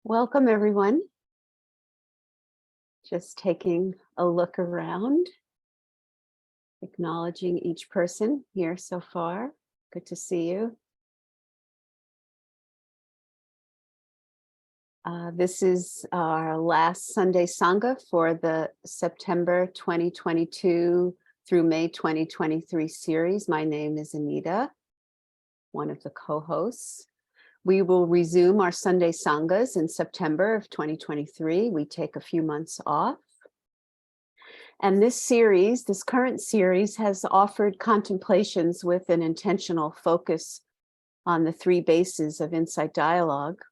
Welcome, everyone. Just taking a look around, acknowledging each person here so far. Good to see you. This is our last Sunday Sangha for the September 2022 through May 2023 series. My name is Anita, one of the co-hosts. We will resume our Sunday Sanghas in September of 2023. We take a few months off. And this current series, has offered contemplations with an intentional focus on the three bases of insight dialogue.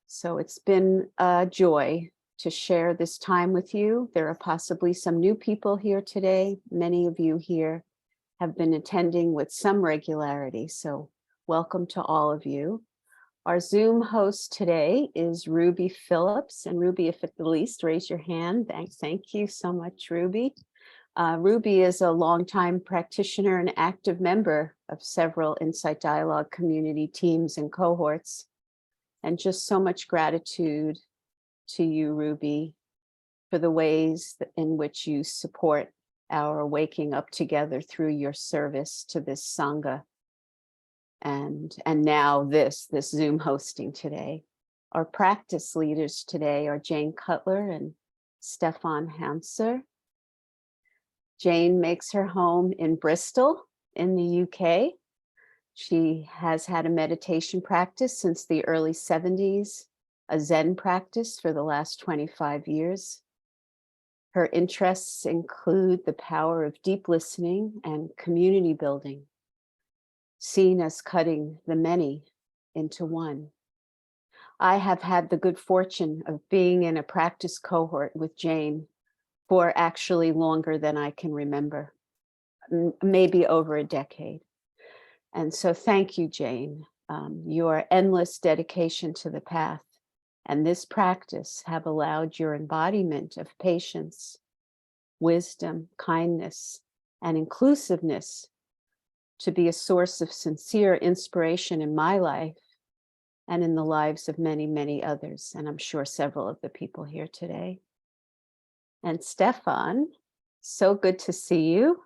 So it's been a joy to share this time with you. There are possibly some new people here today. Many of you here have been attending with some regularity, so welcome to all of you. Our Zoom host today is Ruby Phillips. And Ruby, if at the least, raise your hand. Thank you so much, Ruby. Ruby is a longtime practitioner and active member of several Insight Dialogue community teams and cohorts. And just so much gratitude to you, Ruby, for the ways in which you support our waking up together through your service to this Sangha. And now this Zoom hosting today. Our practice leaders today are Jane Cutler and Stefan Hanser. Jane makes her home in Bristol in the UK. She has had a meditation practice since the early 70s, a Zen practice for the last 25 years. Her interests include the power of deep listening and community building, seen as cutting the many into one. I have had the good fortune of being in a practice cohort with Jane for actually longer than I can remember, maybe over a decade. And so thank you, Jane. Your endless dedication to the path and this practice have allowed your embodiment of patience, wisdom, kindness, and inclusiveness to be a source of sincere inspiration in my life and in the lives of many, many others. And I'm sure several of the people here today. And Stefan, so good to see you.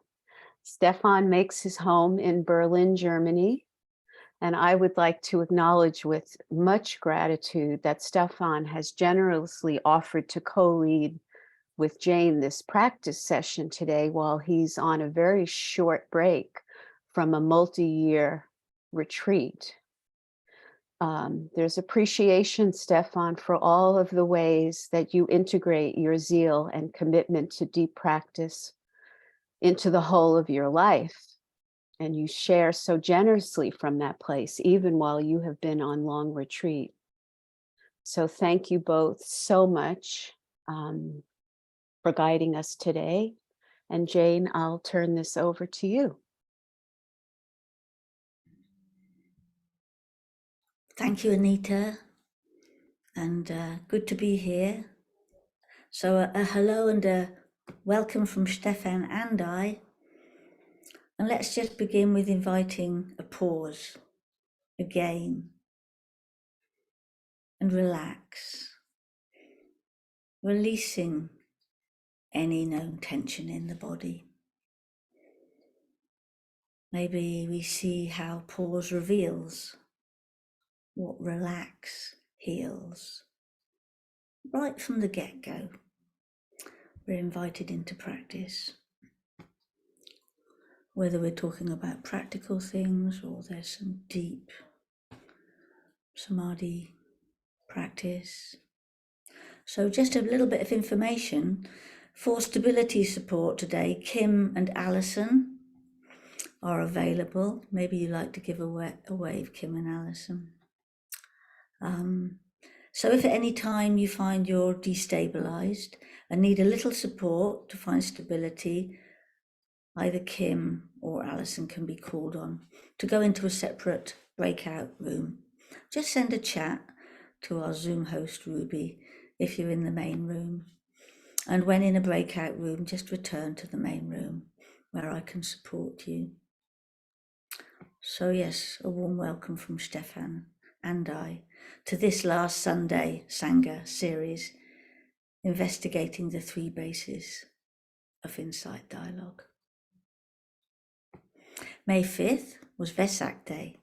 Stefan makes his home in Berlin, Germany. And I would like to acknowledge with much gratitude that Stefan has generously offered to co-lead with Jane this practice session today while he's on a very short break from a multi-year retreat. There's appreciation, Stefan, for all of the ways that you integrate your zeal and commitment to deep practice into the whole of your life. And you share so generously from that place, even while you have been on long retreat. So thank you both so much for guiding us today. And Jane, I'll turn this over to you. Thank you, Anita, and good to be here. So a hello and a welcome from Stefan and I. And let's just begin with inviting a pause again and relax, releasing any known tension in the body. Maybe we see how pause reveals what relax heals. Right from the get-go, we're invited into practice. Whether we're talking about practical things or there's some deep samadhi practice. So just a little bit of information. For stability support today, Kim and Alison are available. Maybe you'd like to give a wave, Kim and Alison. So if at any time you find you're destabilized and need a little support to find stability, either Kim or Alison can be called on to go into a separate breakout room. Just send a chat to our Zoom host, Ruby, if you're in the main room. And when in a breakout room, just return to the main room where I can support you. So yes, a warm welcome from Stefan and I, to this last Sunday Sangha series, investigating the 3 bases of insight dialogue. May 5th was Vesak Day.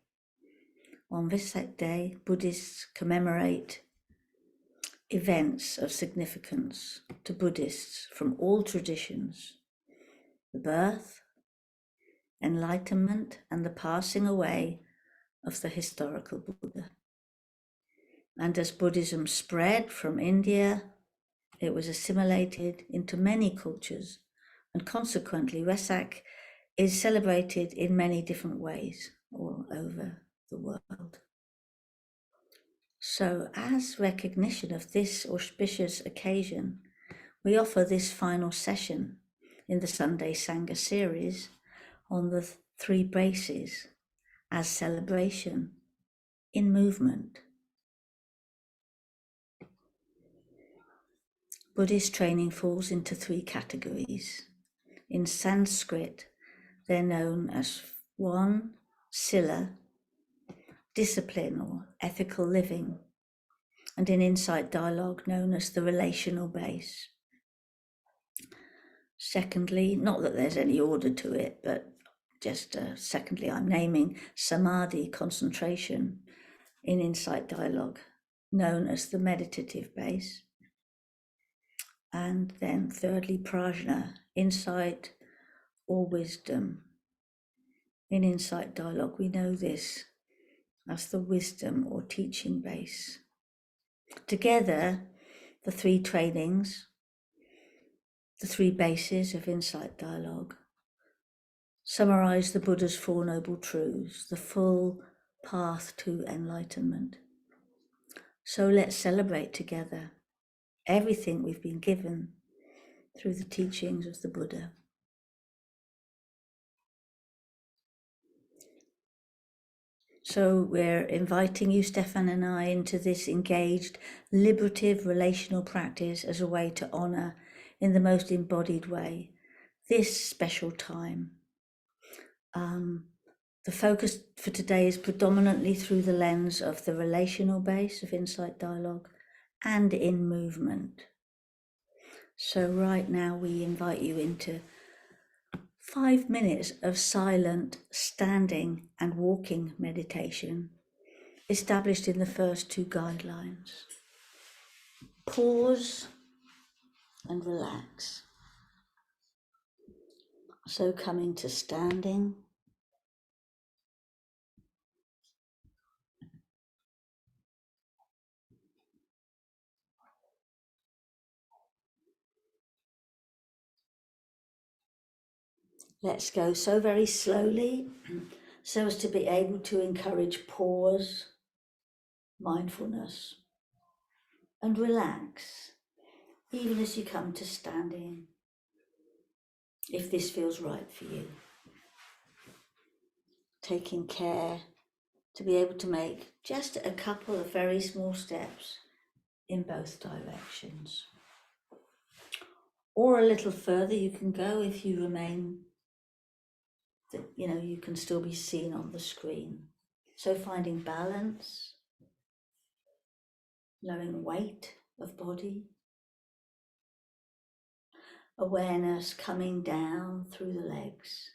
On Vesak Day, Buddhists commemorate events of significance to Buddhists from all traditions: the birth, enlightenment, and the passing away of the historical Buddha. And as Buddhism spread from India, it was assimilated into many cultures, and consequently Vesak is celebrated in many different ways all over the world. So as recognition of this auspicious occasion, we offer this final session in the Sunday Sangha series on the 3 bases as celebration in movement. Buddhist training falls into 3 categories. In Sanskrit, they're known as 1, sila, discipline or ethical living, and in insight dialogue known as the relational base. Secondly, not that there's any order to it, but just secondly, I'm naming samadhi, concentration, in insight dialogue, known as the meditative base. And then thirdly, prajna, insight or wisdom. In insight dialogue, we know this as the wisdom or teaching base. Together, the 3 trainings, the 3 bases of insight dialogue, summarize the Buddha's 4 Noble Truths, the full path to enlightenment. So let's celebrate together everything we've been given through the teachings of the Buddha. So we're inviting you, Stefan and I, into this engaged, liberative relational practice as a way to honor in the most embodied way this special time. The focus for today is predominantly through the lens of the relational base of insight dialogue and in movement. So right now we invite you into 5 minutes of silent standing and walking meditation established in the first 2 guidelines. Pause and relax. So coming to standing. Let's go so very slowly so as to be able to encourage pause, mindfulness, and relax, even as you come to standing, if this feels right for you. Taking care to be able to make just a couple of very small steps in both directions. Or a little further you can go if you remain, you can still be seen on the screen. So finding balance, knowing weight of body, awareness coming down through the legs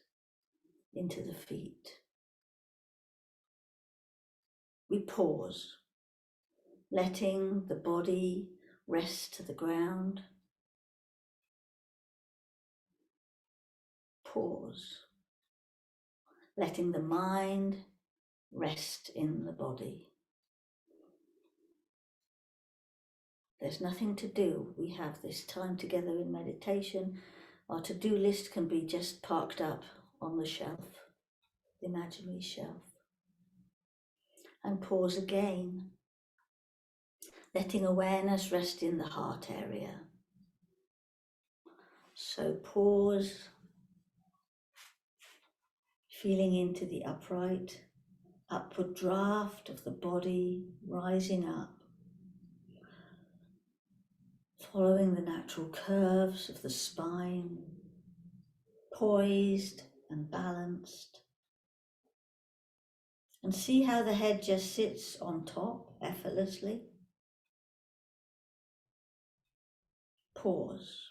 into the feet. We pause, letting the body rest to the ground. Pause, letting the mind rest in the body. There's nothing to do. We have this time together in meditation. Our to-do list can be just parked up on the shelf, the imaginary shelf. And pause again, letting awareness rest in the heart area. So pause, feeling into the upright, upward draft of the body rising up, following the natural curves of the spine, poised and balanced, And see how the head just sits on top effortlessly. Pause.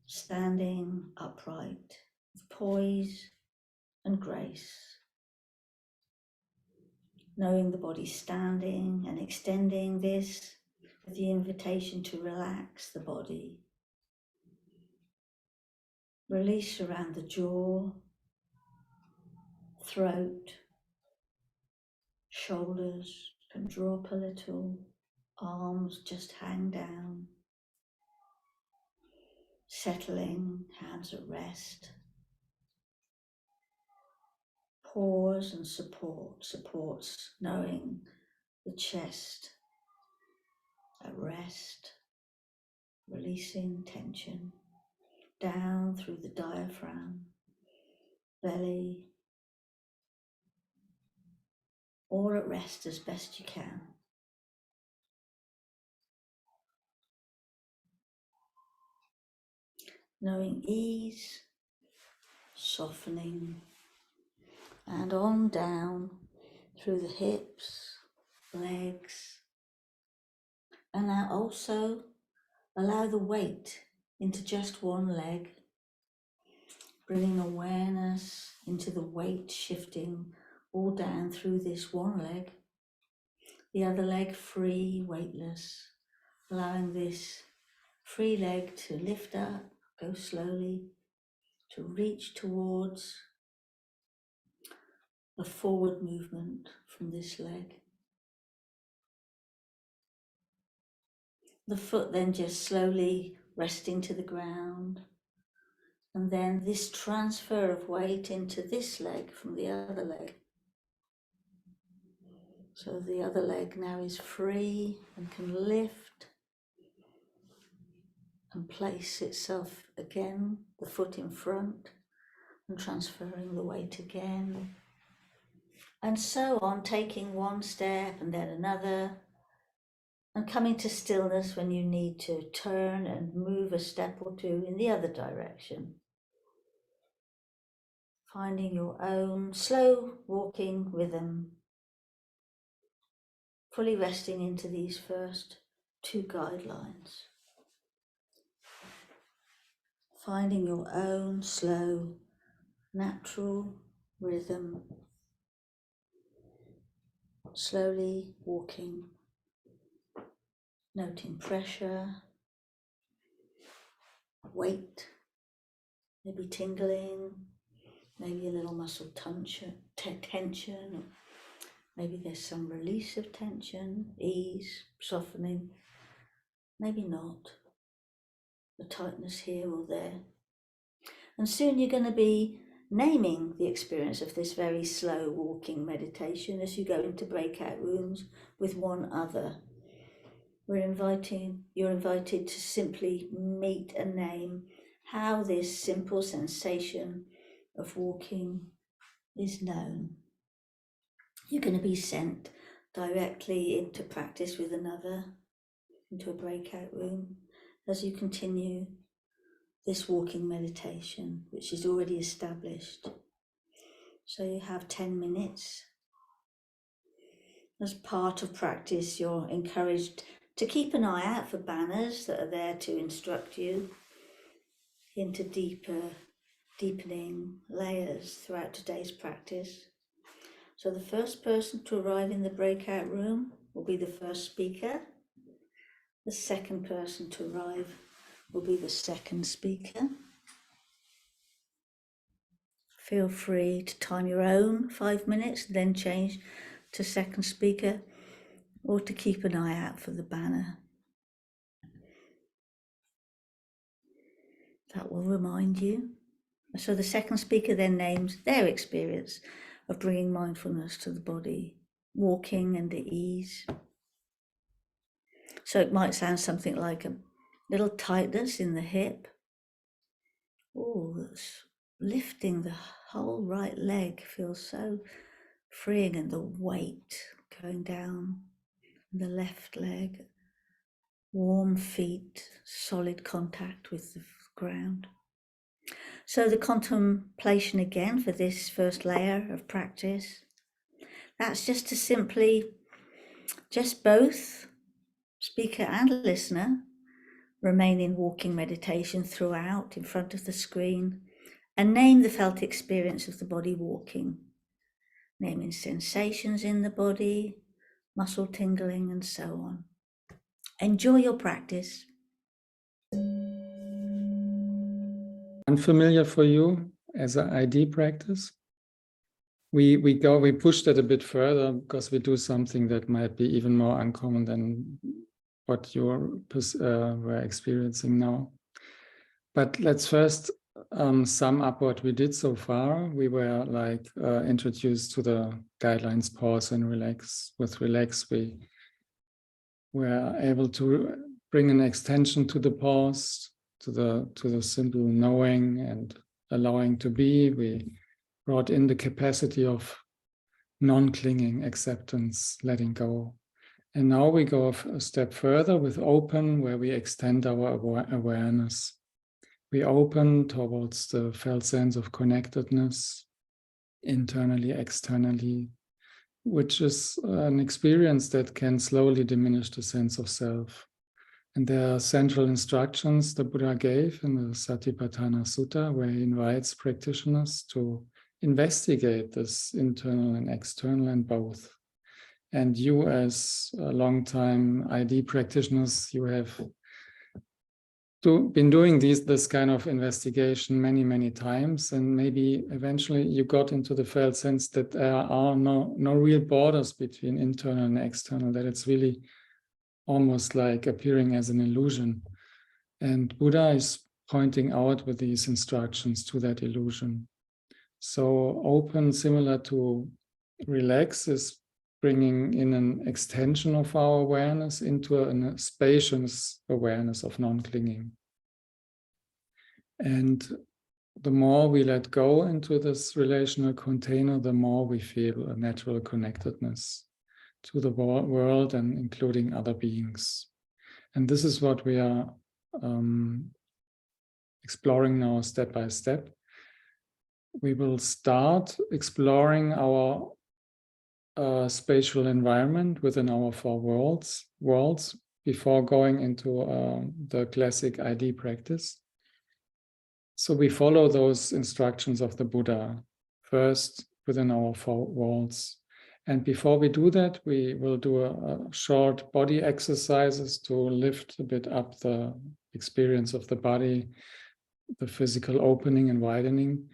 Standing upright with poise and grace. Knowing the body standing and extending this with the invitation to relax the body. Release around the jaw, throat, shoulders can drop a little, arms just hang down. Settling, hands at rest. Pause and supports knowing the chest at rest, releasing tension down through the diaphragm, belly, all at rest as best you can. Knowing ease, softening, and on down through the hips, legs, and now also allow the weight into just one leg, bringing awareness into the weight shifting all down through this one leg, the other leg free, weightless, allowing this free leg to lift up, go slowly, to reach towards a forward movement from this leg. The foot then just slowly resting to the ground, and then this transfer of weight into this leg from the other leg. So the other leg now is free and can lift and place itself again, the foot in front, and transferring the weight again. And so on, taking one step and then another, and coming to stillness when you need to turn and move a step or two in the other direction. Finding your own slow walking rhythm, fully resting into these first two guidelines. Finding your own slow, natural rhythm, slowly walking, noting pressure, weight, maybe tingling, maybe a little muscle tension, maybe there's some release of tension, ease, softening, maybe not, the tightness here or there. And soon you're going to be naming the experience of this very slow walking meditation as you go into breakout rooms with one other. You're invited to simply meet and name how this simple sensation of walking is known. You're going to be sent directly into practice with another, into a breakout room, as you continue this walking meditation, which is already established. So you have 10 minutes. As part of practice, you're encouraged to keep an eye out for banners that are there to instruct you into deepening layers throughout today's practice. So the first person to arrive in the breakout room will be the first speaker. The second person to arrive will be the second speaker. Feel free to time your own 5 minutes, then change to second speaker, or to keep an eye out for the banner. That will remind you. So the second speaker then names their experience of bringing mindfulness to the body, walking and the ease. So it might sound something like a little tightness in the hip. Oh, that's lifting the whole right leg feels so freeing, and the weight going down the left leg. Warm feet, solid contact with the ground. So the contemplation again for this first layer of practice. That's just to simply, just both speaker and listener, remain in walking meditation throughout in front of the screen and name the felt experience of the body walking, naming sensations in the body, muscle tingling, and so on. Enjoy your practice. Unfamiliar for you as an ID practice? We push that a bit further because we do something that might be even more uncommon than what you were experiencing now. But let's first sum up what we did so far. We were like introduced to the guidelines, pause and relax. With relax, we were able to bring an extension to the pause, to the simple knowing and allowing to be. We brought in the capacity of non-clinging, acceptance, letting go. And now we go a step further with open, where we extend our awareness. We open towards the felt sense of connectedness, internally, externally, which is an experience that can slowly diminish the sense of self. And there are central instructions the Buddha gave in the Satipatthana Sutta, where he invites practitioners to investigate this internal and external and both. And you, as a long-time ID practitioners, you have been doing this kind of investigation many, many times, and maybe eventually you got into the felt sense that there are no real borders between internal and external, that it's really almost like appearing as an illusion. And Buddha is pointing out with these instructions to that illusion. So open, similar to relax, is bringing in an extension of our awareness into a spacious awareness of non-clinging. And the more we let go into this relational container, the more we feel a natural connectedness to the world and including other beings. And this is what we are exploring now step by step. We will start exploring our spatial environment within our four worlds before going into the classic ID practice. So we follow those instructions of the Buddha first within our four worlds. And before we do that, we will do a short body exercises to lift a bit up the experience of the body, the physical opening and widening.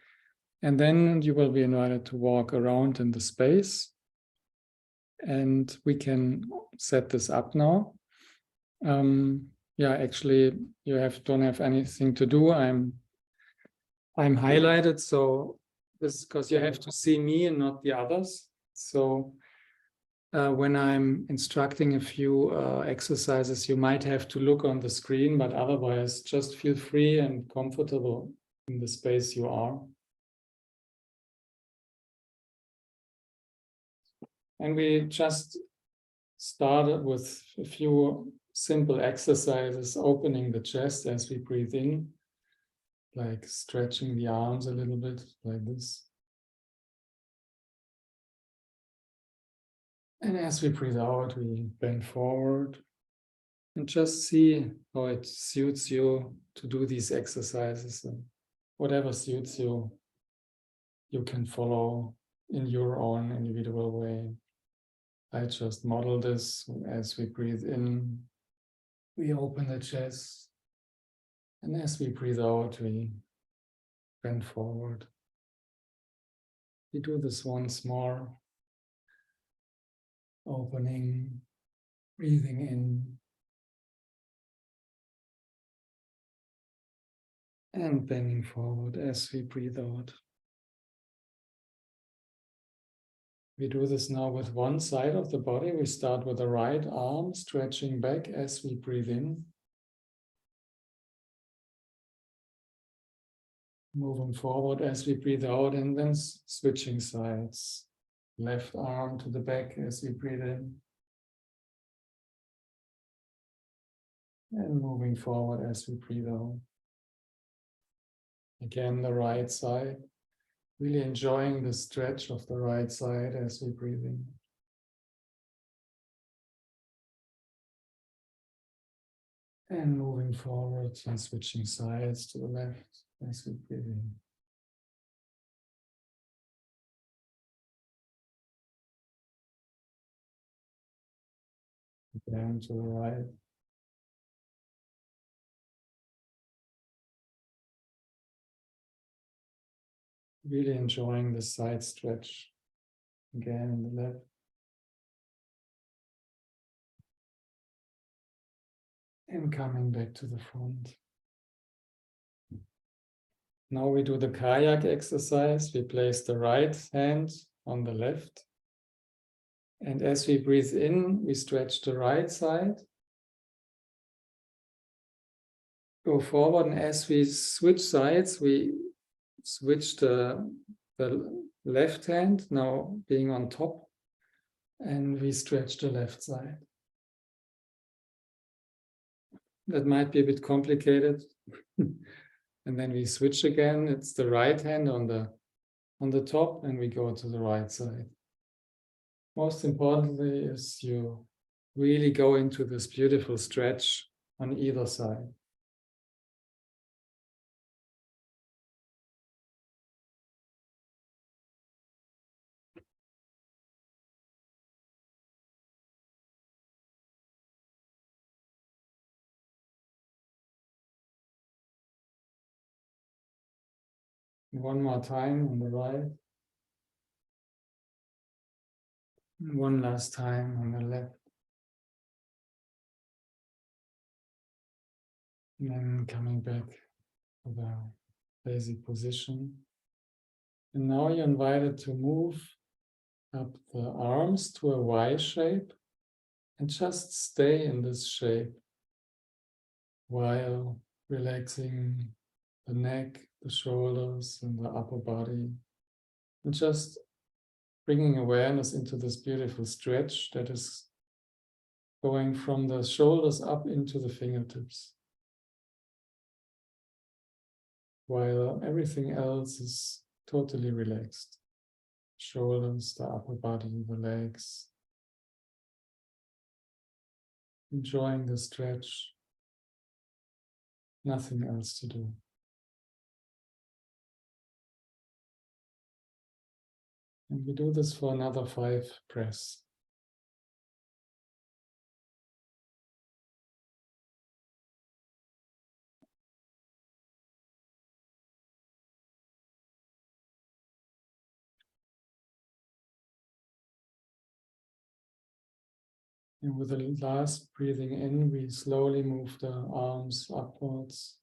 And then you will be invited to walk around in the space. And we can set this up now. Actually, you don't have anything to do. I'm highlighted, so this is because you have to see me and not the others. So when I'm instructing a few exercises, you might have to look on the screen, but otherwise just feel free and comfortable in the space you are. And we just started with a few simple exercises, opening the chest as we breathe in, like stretching the arms a little bit like this. And as we breathe out, we bend forward and just see how it suits you to do these exercises. And whatever suits you, you can follow in your own individual way. I just model this as we breathe in, we open the chest. And as we breathe out, we bend forward. We do this once more. Opening, breathing in, and bending forward as we breathe out. We do this now with one side of the body. We start with the right arm, stretching back as we breathe in. Moving forward as we breathe out, and then switching sides. Left arm to the back as we breathe in. And moving forward as we breathe out. Again, the right side. Really enjoying the stretch of the right side as we breathe in. And moving forward and switching sides to the left as we breathe in. Down to the right. Really enjoying the side stretch. Again in the left. And coming back to the front. Now we do the kayak exercise. We place the right hand on the left. And as we breathe in, we stretch the right side. Go forward, and as we switch sides, we switch the left hand, now being on top, and we stretch the left side. That might be a bit complicated. And then we switch again. It's the right hand on the top, and we go to the right side. Most importantly is you really go into this beautiful stretch on either side. One more time on the right. One last time on the left. And then coming back to the basic position. And now you're invited to move up the arms to a Y shape and just stay in this shape while relaxing the neck, the shoulders, and the upper body. And just bringing awareness into this beautiful stretch that is going from the shoulders up into the fingertips, while everything else is totally relaxed. Shoulders, the upper body, the legs. Enjoying the stretch. Nothing else to do. And we do this for another 5 breaths. And with the last breathing in, we slowly move the arms upwards.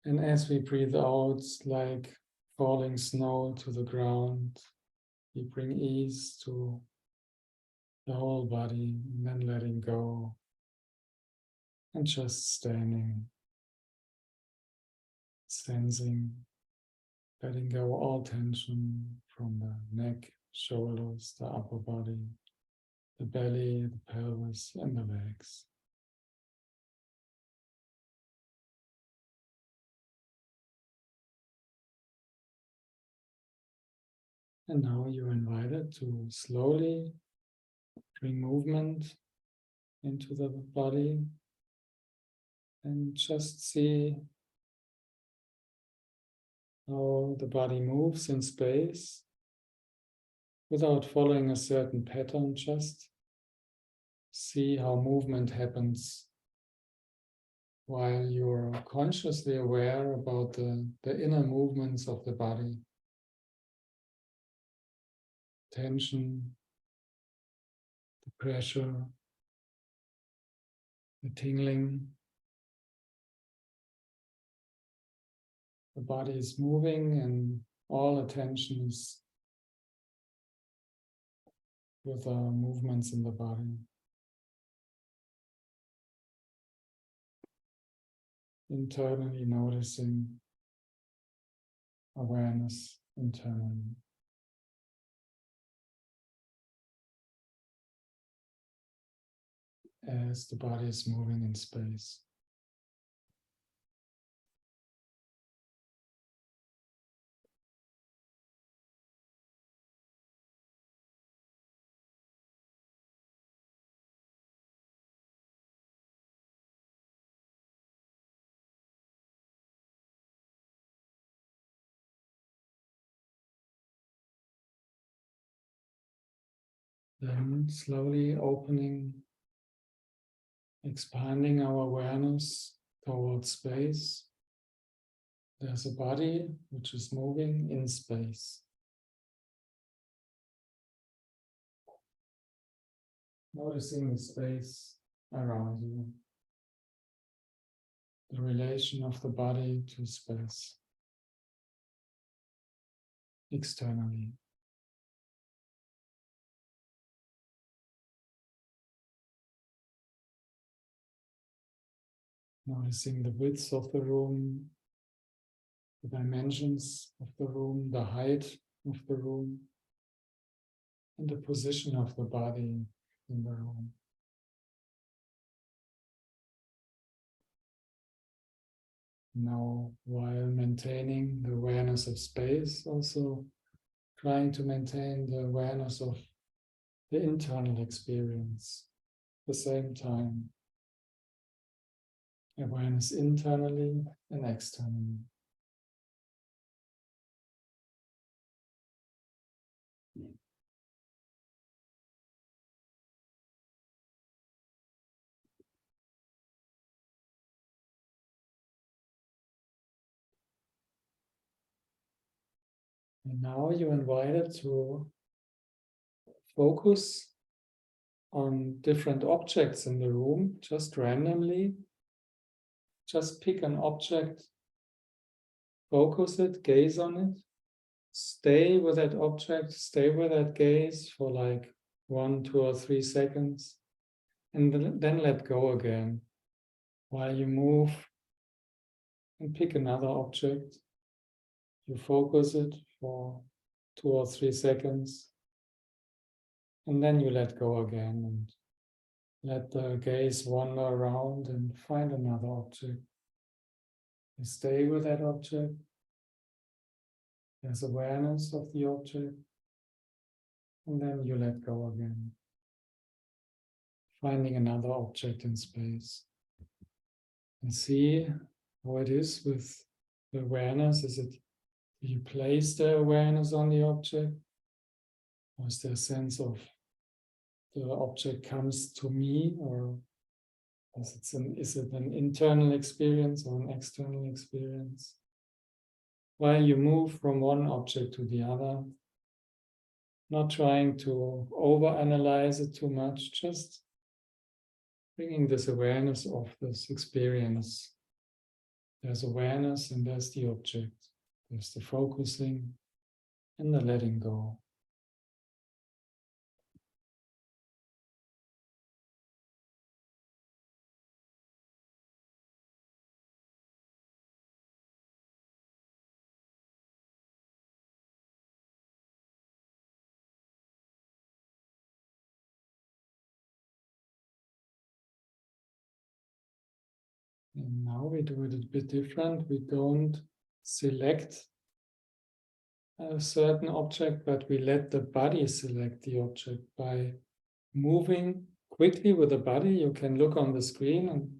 And as we breathe out, like falling snow to the ground, we bring ease to the whole body, and then letting go. And just standing, sensing, letting go all tension from the neck, shoulders, the upper body, the belly, the pelvis, and the legs. And now you're invited to slowly bring movement into the body and just see how the body moves in space without following a certain pattern. Just see how movement happens while you're consciously aware about the inner movements of the body. Tension, the pressure, the tingling. The body is moving and all attention is with the movements in the body. Internally noticing awareness internally. As the body is moving in space. Then slowly opening, expanding our awareness towards space. There's a body which is moving in space. Noticing the space around you, the relation of the body to space externally. Noticing the width of the room, the dimensions of the room, the height of the room, and the position of the body in the room. Now, while maintaining the awareness of space, also trying to maintain the awareness of the internal experience at the same time. Awareness internally and externally. And now you're invited to focus on different objects in the room, just randomly. Just pick an object, focus it, gaze on it, stay with that object, stay with that gaze for like 1, 2, or 3 seconds, and then let go again while you move and pick another object. You focus it for 2 or 3 seconds, and then you let go again and let the gaze wander around and find another object. You stay with that object. There's awareness of the object, and then you let go again, finding another object in space. And see how it is with the awareness. Do you place the awareness on the object? Or is there a sense of the object comes to me? Or is it an internal experience or an external experience? While you move from one object to the other, not trying to overanalyze it too much, just bringing this awareness of this experience. There's awareness and there's the object. There's the focusing and the letting go. And now we do it a bit different. We don't select a certain object, but we let the body select the object by moving quickly with the body. You can look on the screen and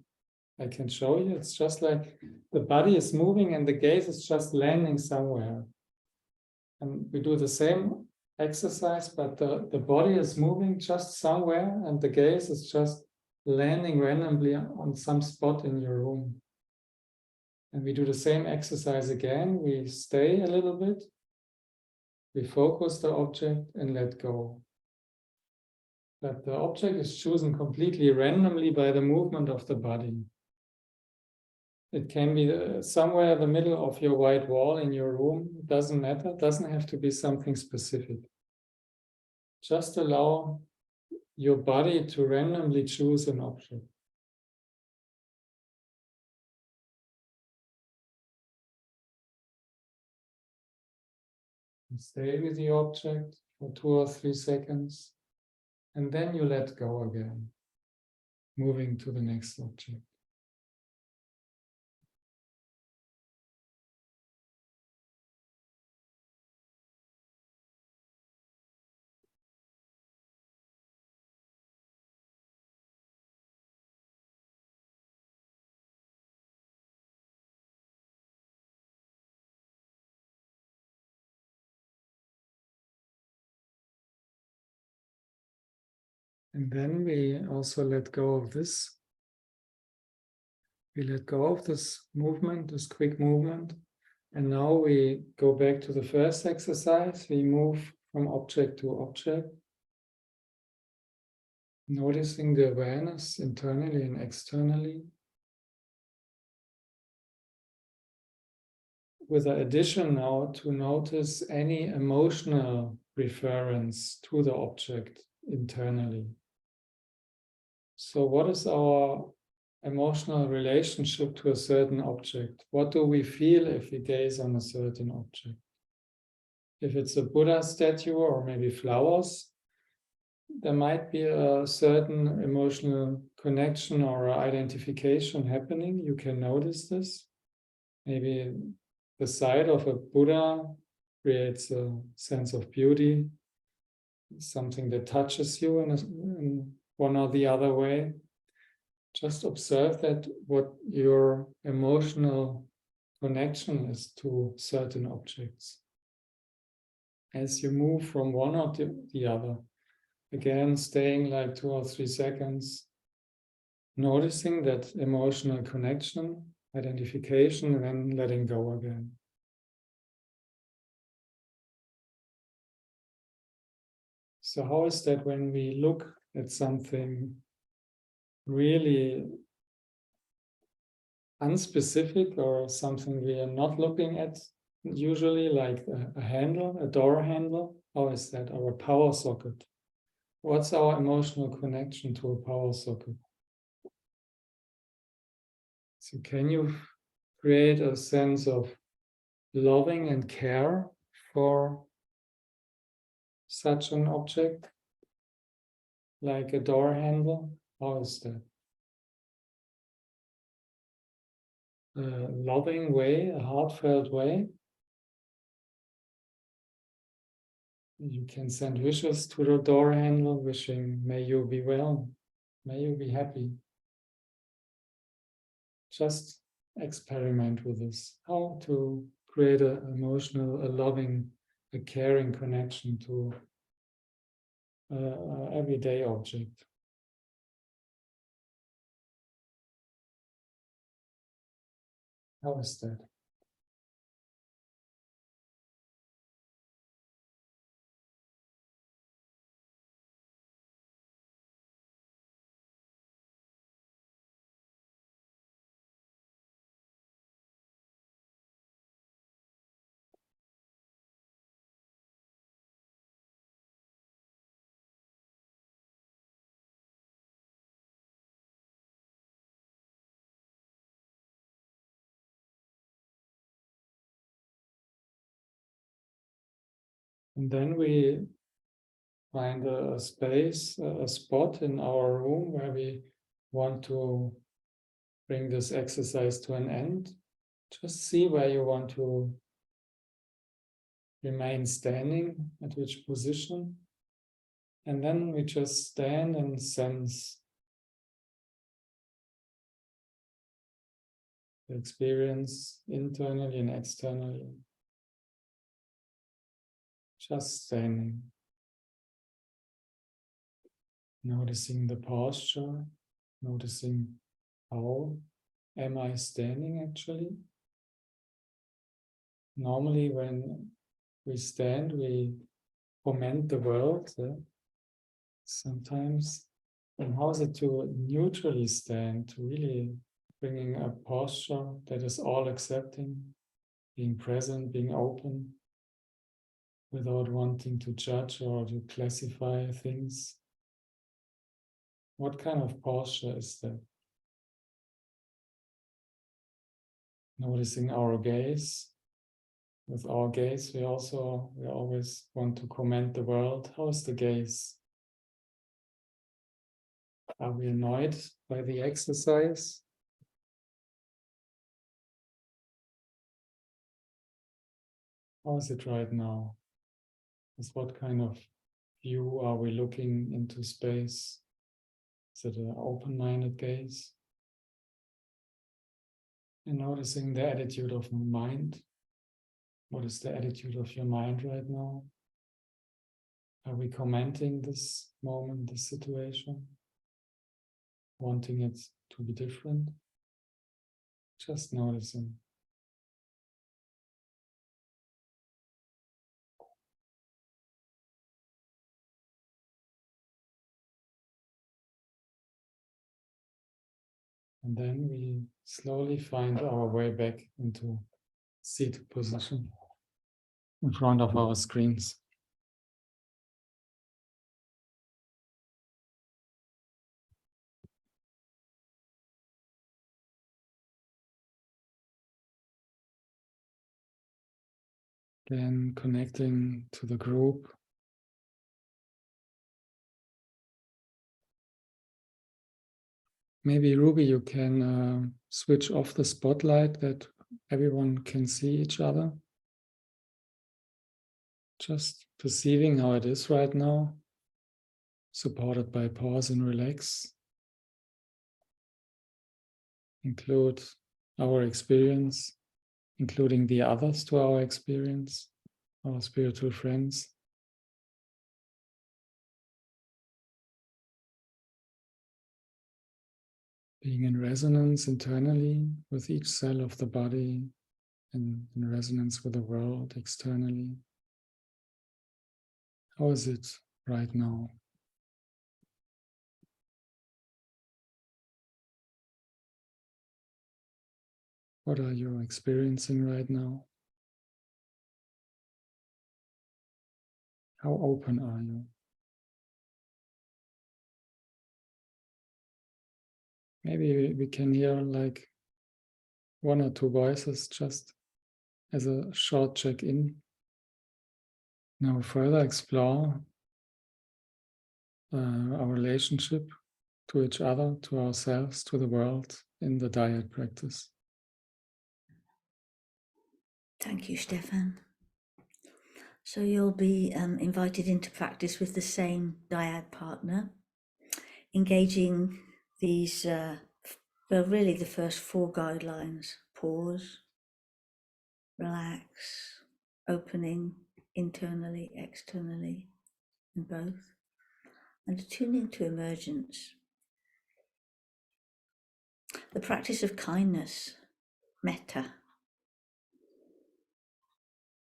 I can show you. It's just like the body is moving and the gaze is just landing somewhere. And we do the same exercise, but the body is moving just somewhere and the gaze is just landing randomly on some spot in your room. And we do the same exercise again. We stay a little bit. We focus the object and let go. But the object is chosen completely randomly by the movement of the body. It can be somewhere in the middle of your white wall in your room. It doesn't matter. It doesn't have to be something specific. Just allow your body to randomly choose an object. And stay with the object for 2 or 3 seconds, and then you let go again, moving to the next object. And then we also let go of this. We let go of this movement, this quick movement. And now we go back to the first exercise. We move from object to object, noticing the awareness internally and externally, with the addition now to notice any emotional reference to the object internally. So what is our emotional relationship to a certain object? What do we feel if we gaze on a certain object? If it's a Buddha statue or maybe flowers, there might be a certain emotional connection or identification happening. You can notice this. Maybe the sight of a Buddha creates a sense of beauty, something that touches you in one or the other way. Just observe that what your emotional connection is to certain objects. As you move from one or the other, again, staying like 2 or 3 seconds, noticing that emotional connection, identification, and then letting go again. So how is that when we look at something really unspecific or something we are not looking at usually, like a handle, a door handle? How is that? Our power socket. What's our emotional connection to a power socket? So can you create a sense of loving and care for such an object, like a door handle? How is that? A loving way, a heartfelt way. You can send wishes to the door handle, wishing, may you be well, may you be happy. Just experiment with this, how to create an emotional, a loving, a caring connection to an everyday object. How is that? And then we find a space, a spot in our room where we want to bring this exercise to an end. Just see where you want to remain standing, at which position. And then we just stand and sense the experience internally and externally. Just standing. Noticing the posture, noticing how am I standing actually. Normally when we stand, we comment the world. Sometimes, and how is it to neutrally stand, to really bringing a posture that is all accepting, being present, being open, without wanting to judge or to classify things. What kind of posture is that? Noticing our gaze. With our gaze, we always want to comment the world. How is the gaze? Are we annoyed by the exercise? How is it right now? With what kind of view are we looking into space? Is it an open-minded gaze? And noticing the attitude of my mind. What is the attitude of your mind right now? Are we commenting this moment, this situation? Wanting it to be different? Just noticing. And then we slowly find our way back into seated position in front of our screens. Then connecting to the group. Maybe Ruby, you can switch off the spotlight that everyone can see each other. Just perceiving how it is right now, supported by pause and relax. Include our experience, including the others to our experience, our spiritual friends. Being in resonance internally with each cell of the body and in resonance with the world externally. How is it right now? What are you experiencing right now? How open are you? Maybe we can hear like one or two voices just as a short check-in. Now further explore our relationship to each other, to ourselves, to the world in the dyad practice. Thank you, Stefan. So you'll be invited into practice with the same dyad partner, engaging these, well, really the first 4 guidelines: pause, relax, opening internally, externally, and both, and attuning to emergence. The practice of kindness, metta,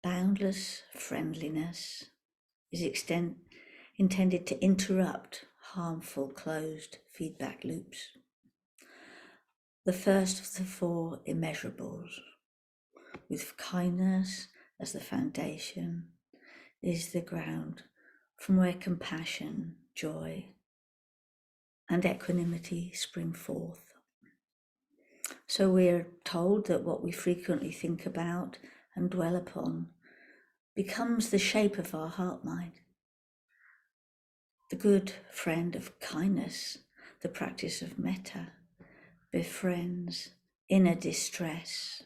boundless friendliness, is intended to interrupt harmful closed feedback loops. The first of the 4 immeasurables, with kindness as the foundation, is the ground from where compassion, joy, and equanimity spring forth. So we're told that what we frequently think about and dwell upon becomes the shape of our heart mind. The good friend of kindness, the practice of metta, befriends inner distress.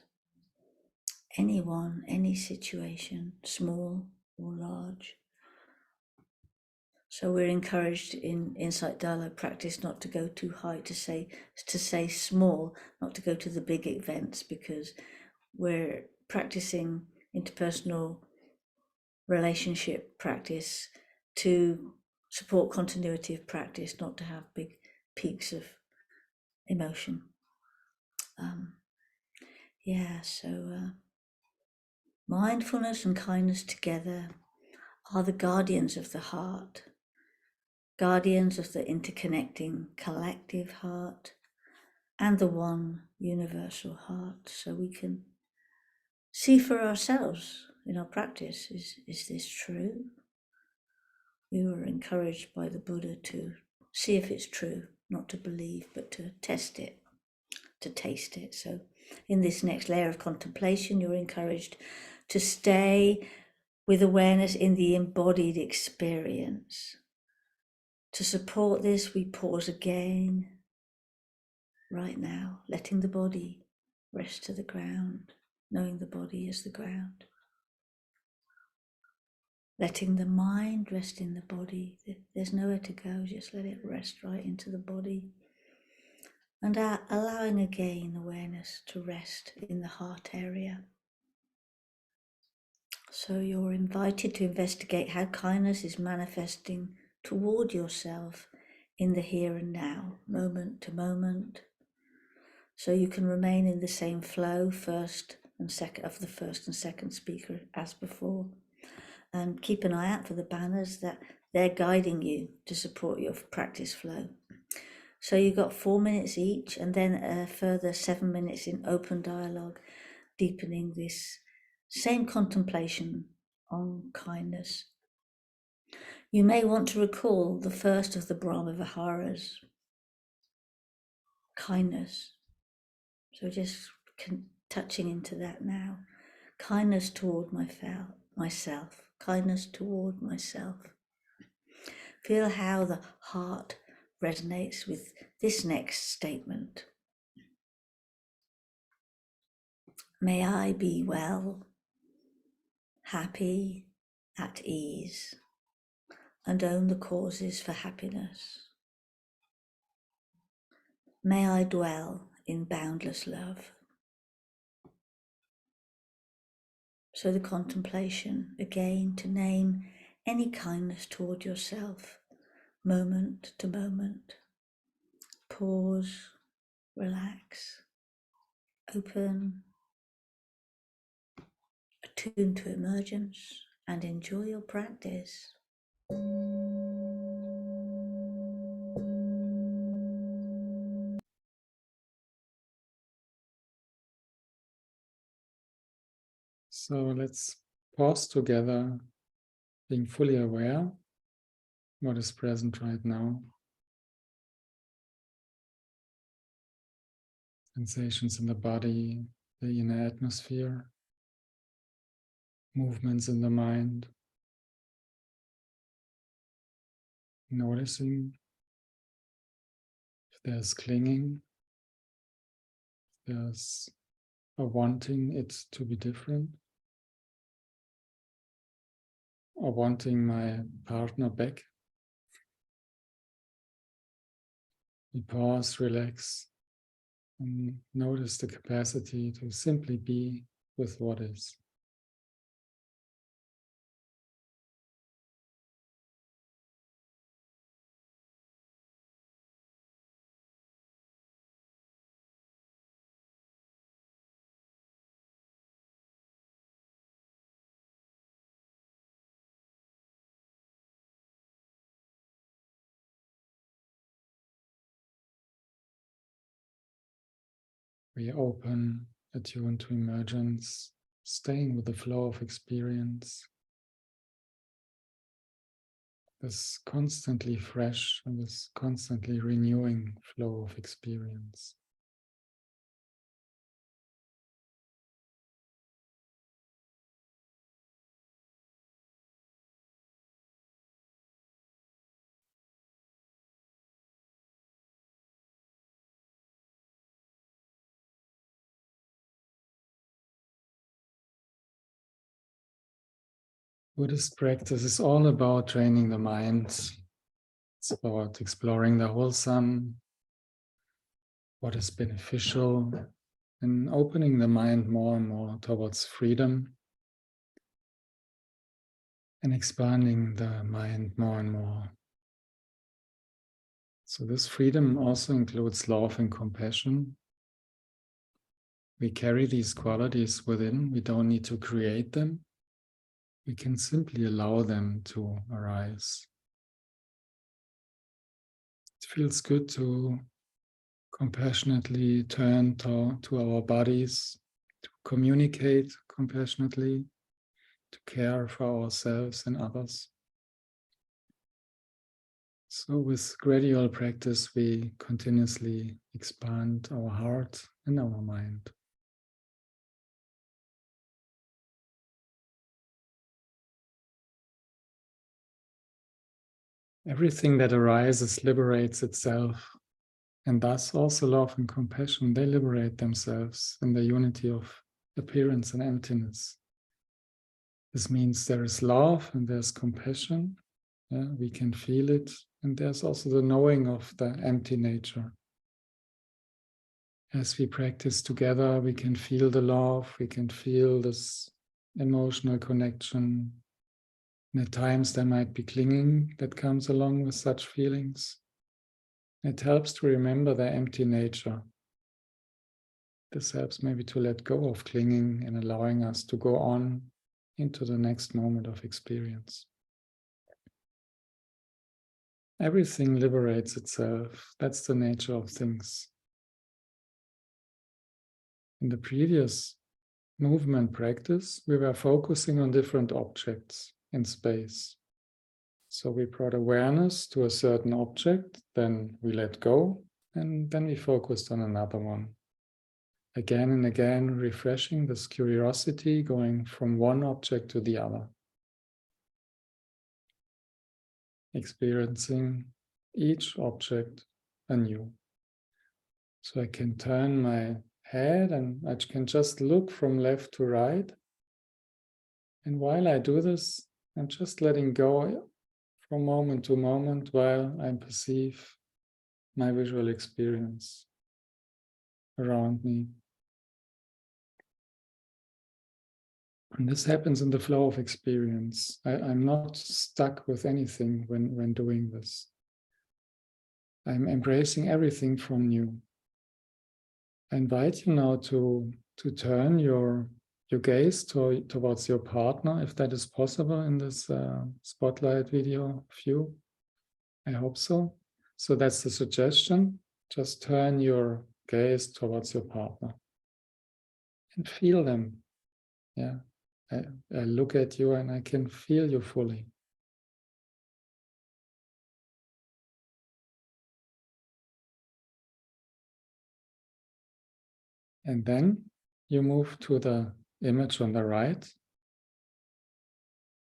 Anyone, any situation, small or large. So we're encouraged in Insight Dialogue practice not to go too high, to say small, not to go to the big events, because we're practicing interpersonal relationship practice to support continuity of practice, not to have big peaks of emotion. Mindfulness and kindness together are the guardians of the heart, guardians of the interconnecting collective heart and the one universal heart, so we can see for ourselves in our practice, is this true? We were encouraged by the Buddha to see if it's true, not to believe, but to test it, to taste it. So in this next layer of contemplation, you're encouraged to stay with awareness in the embodied experience. To support this, we pause again, right now, letting the body rest to the ground, knowing the body is the ground. Letting the mind rest in the body. There's nowhere to go, just let it rest right into the body. And allowing again awareness to rest in the heart area. So you're invited to investigate how kindness is manifesting toward yourself in the here and now, moment to moment. So you can remain in the same flow of the first and second speaker as before. And keep an eye out for the banners that they're guiding you to support your practice flow. So you've got 4 minutes each, and then a further 7 minutes in open dialogue, deepening this same contemplation on kindness. You may want to recall the first of the Brahma Viharas, kindness. So just touching into that now. Kindness toward myself, kindness toward myself. Feel how the heart resonates with this next statement. May I be well, happy, at ease, and own the causes for happiness. May I dwell in boundless love. So the contemplation, again, to name any kindness toward yourself, moment to moment. Pause, relax, open, attune to emergence, and enjoy your practice. So let's pause together, being fully aware what is present right now. Sensations in the body, the inner atmosphere, movements in the mind. Noticing if there's clinging, if there's a wanting it to be different, or wanting my partner back. We pause, relax, and notice the capacity to simply be with what is. We open, attune to emergence, staying with the flow of experience. This constantly fresh and this constantly renewing flow of experience. Buddhist practice is all about training the mind. It's about exploring the wholesome, what is beneficial, and opening the mind more and more towards freedom, and expanding the mind more and more. So this freedom also includes love and compassion. We carry these qualities within. We don't need to create them. We can simply allow them to arise. It feels good to compassionately turn to our bodies, to communicate compassionately, to care for ourselves and others. So with gradual practice, we continuously expand our heart and our mind. Everything that arises liberates itself, and thus also love and compassion, they liberate themselves in the unity of appearance and emptiness. This means there is love and there's compassion. Yeah, we can feel it, and there's also the knowing of the empty nature. As we practice together, we can feel the love, we can feel this emotional connection. And at times there might be clinging that comes along with such feelings. It helps to remember their empty nature. This helps maybe to let go of clinging and allowing us to go on into the next moment of experience. Everything liberates itself. That's the nature of things. In the previous movement practice, we were focusing on different objects in space. So we brought awareness to a certain object, then we let go, and then we focused on another one. Again and again, refreshing this curiosity, going from one object to the other. Experiencing each object anew. So I can turn my head and I can just look from left to right. And while I do this, I'm just letting go from moment to moment while I perceive my visual experience around me. And this happens in the flow of experience. I'm not stuck with anything when doing this. I'm embracing everything from new. I invite you now to turn your gaze towards your partner, if that is possible in this spotlight video view. I hope so. So that's the suggestion. Just turn your gaze towards your partner and feel them. Yeah, I look at you and I can feel you fully. And then you move to the image on the right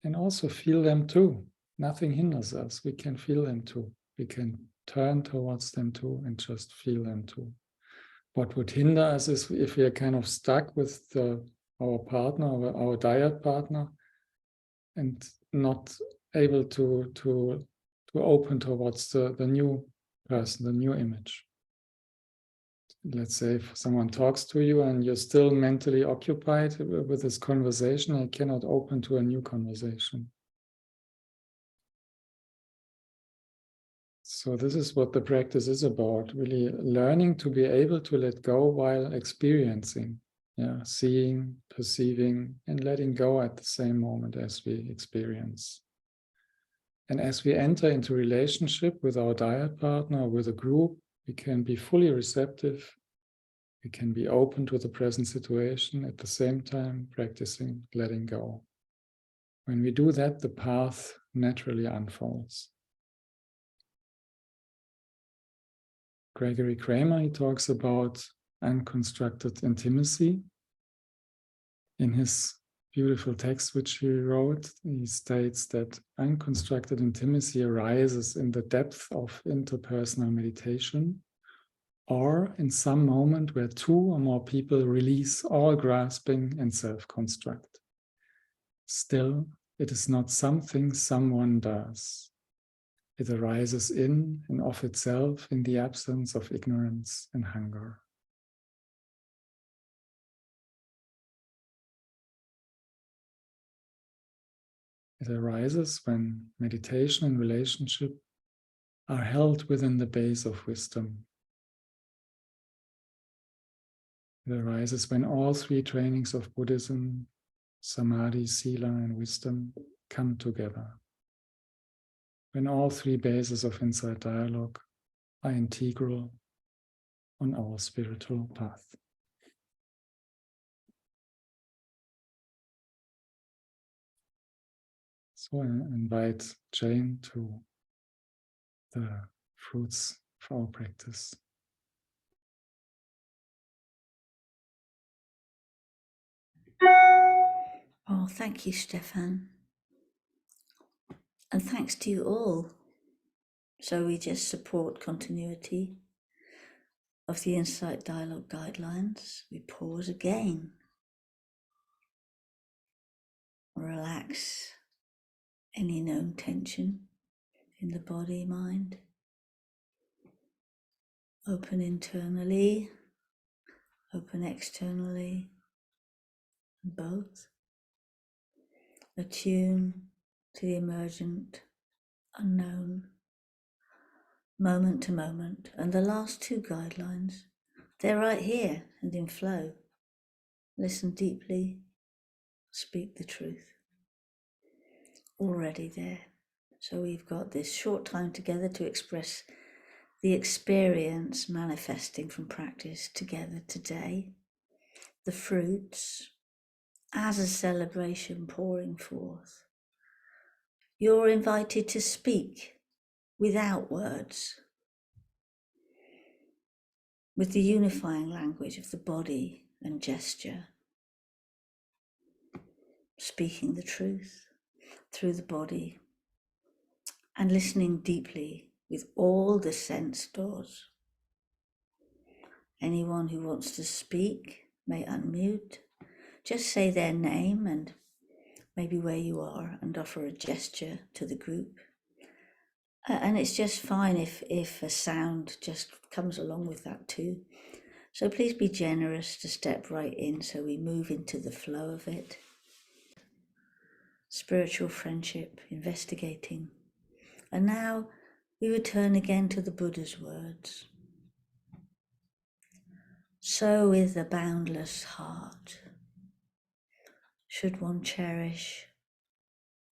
and also feel them too. Nothing hinders us. We can feel them too. We can turn towards them too and just feel them too. What would hinder us is if we are kind of stuck with our partner, our dyad partner, and not able to open towards the new person, the new image. Let's say if someone talks to you and you're still mentally occupied with this conversation, I cannot open to a new conversation. So this is what the practice is about, really learning to be able to let go while experiencing, seeing, perceiving, and letting go at the same moment as we experience. And as we enter into relationship with our dyad partner or with a group, we can be fully receptive. We can be open to the present situation at the same time practicing letting go. When we do that, the path naturally unfolds. Gregory Kramer, he talks about unconstructed intimacy. In his beautiful text which he wrote, he states that unconstructed intimacy arises in the depth of interpersonal meditation, or in some moment where two or more people release all grasping and self-construct. Still, it is not something someone does. It arises in and of itself in the absence of ignorance and hunger. It arises when meditation and relationship are held within the base of wisdom. It arises when all three trainings of Buddhism, samadhi, sila, and wisdom come together. When all three bases of insight dialogue are integral on our spiritual path. So I invite Jane to the fruits of our practice. Oh, thank you, Stefan. And thanks to you all. So we just support continuity of the Insight Dialogue guidelines. We pause again. Relax any known tension in the body, mind. Open internally, open externally, both. attune to the emergent, unknown, moment to moment. And the last two guidelines, they're right here and in flow. Listen deeply, speak the truth. Already there. So we've got this short time together to express the experience manifesting from practice together today, the fruits as a celebration pouring forth. You're invited to speak without words, with the unifying language of the body and gesture, speaking the truth through the body and listening deeply with all the sense doors. Anyone who wants to speak may unmute. Just say their name and maybe where you are and offer a gesture to the group. And it's just fine if a sound just comes along with that too. So please be generous to step right in so we move into the flow of it. Spiritual friendship, investigating. And now we return again to the Buddha's words. So with a boundless heart, should one cherish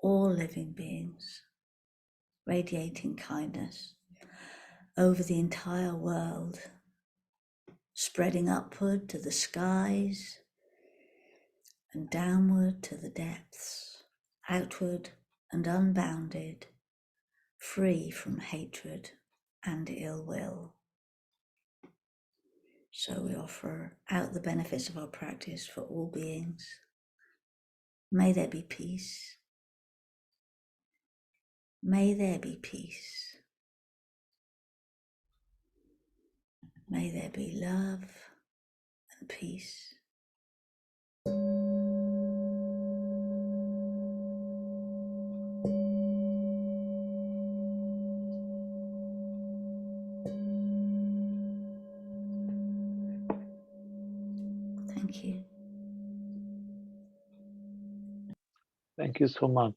all living beings, radiating kindness over the entire world, spreading upward to the skies and downward to the depths, outward and unbounded, free from hatred and ill will. So we offer out the benefits of our practice for all beings. May there be peace. May there be peace. May there be love and peace. Thank you. Thank you so much.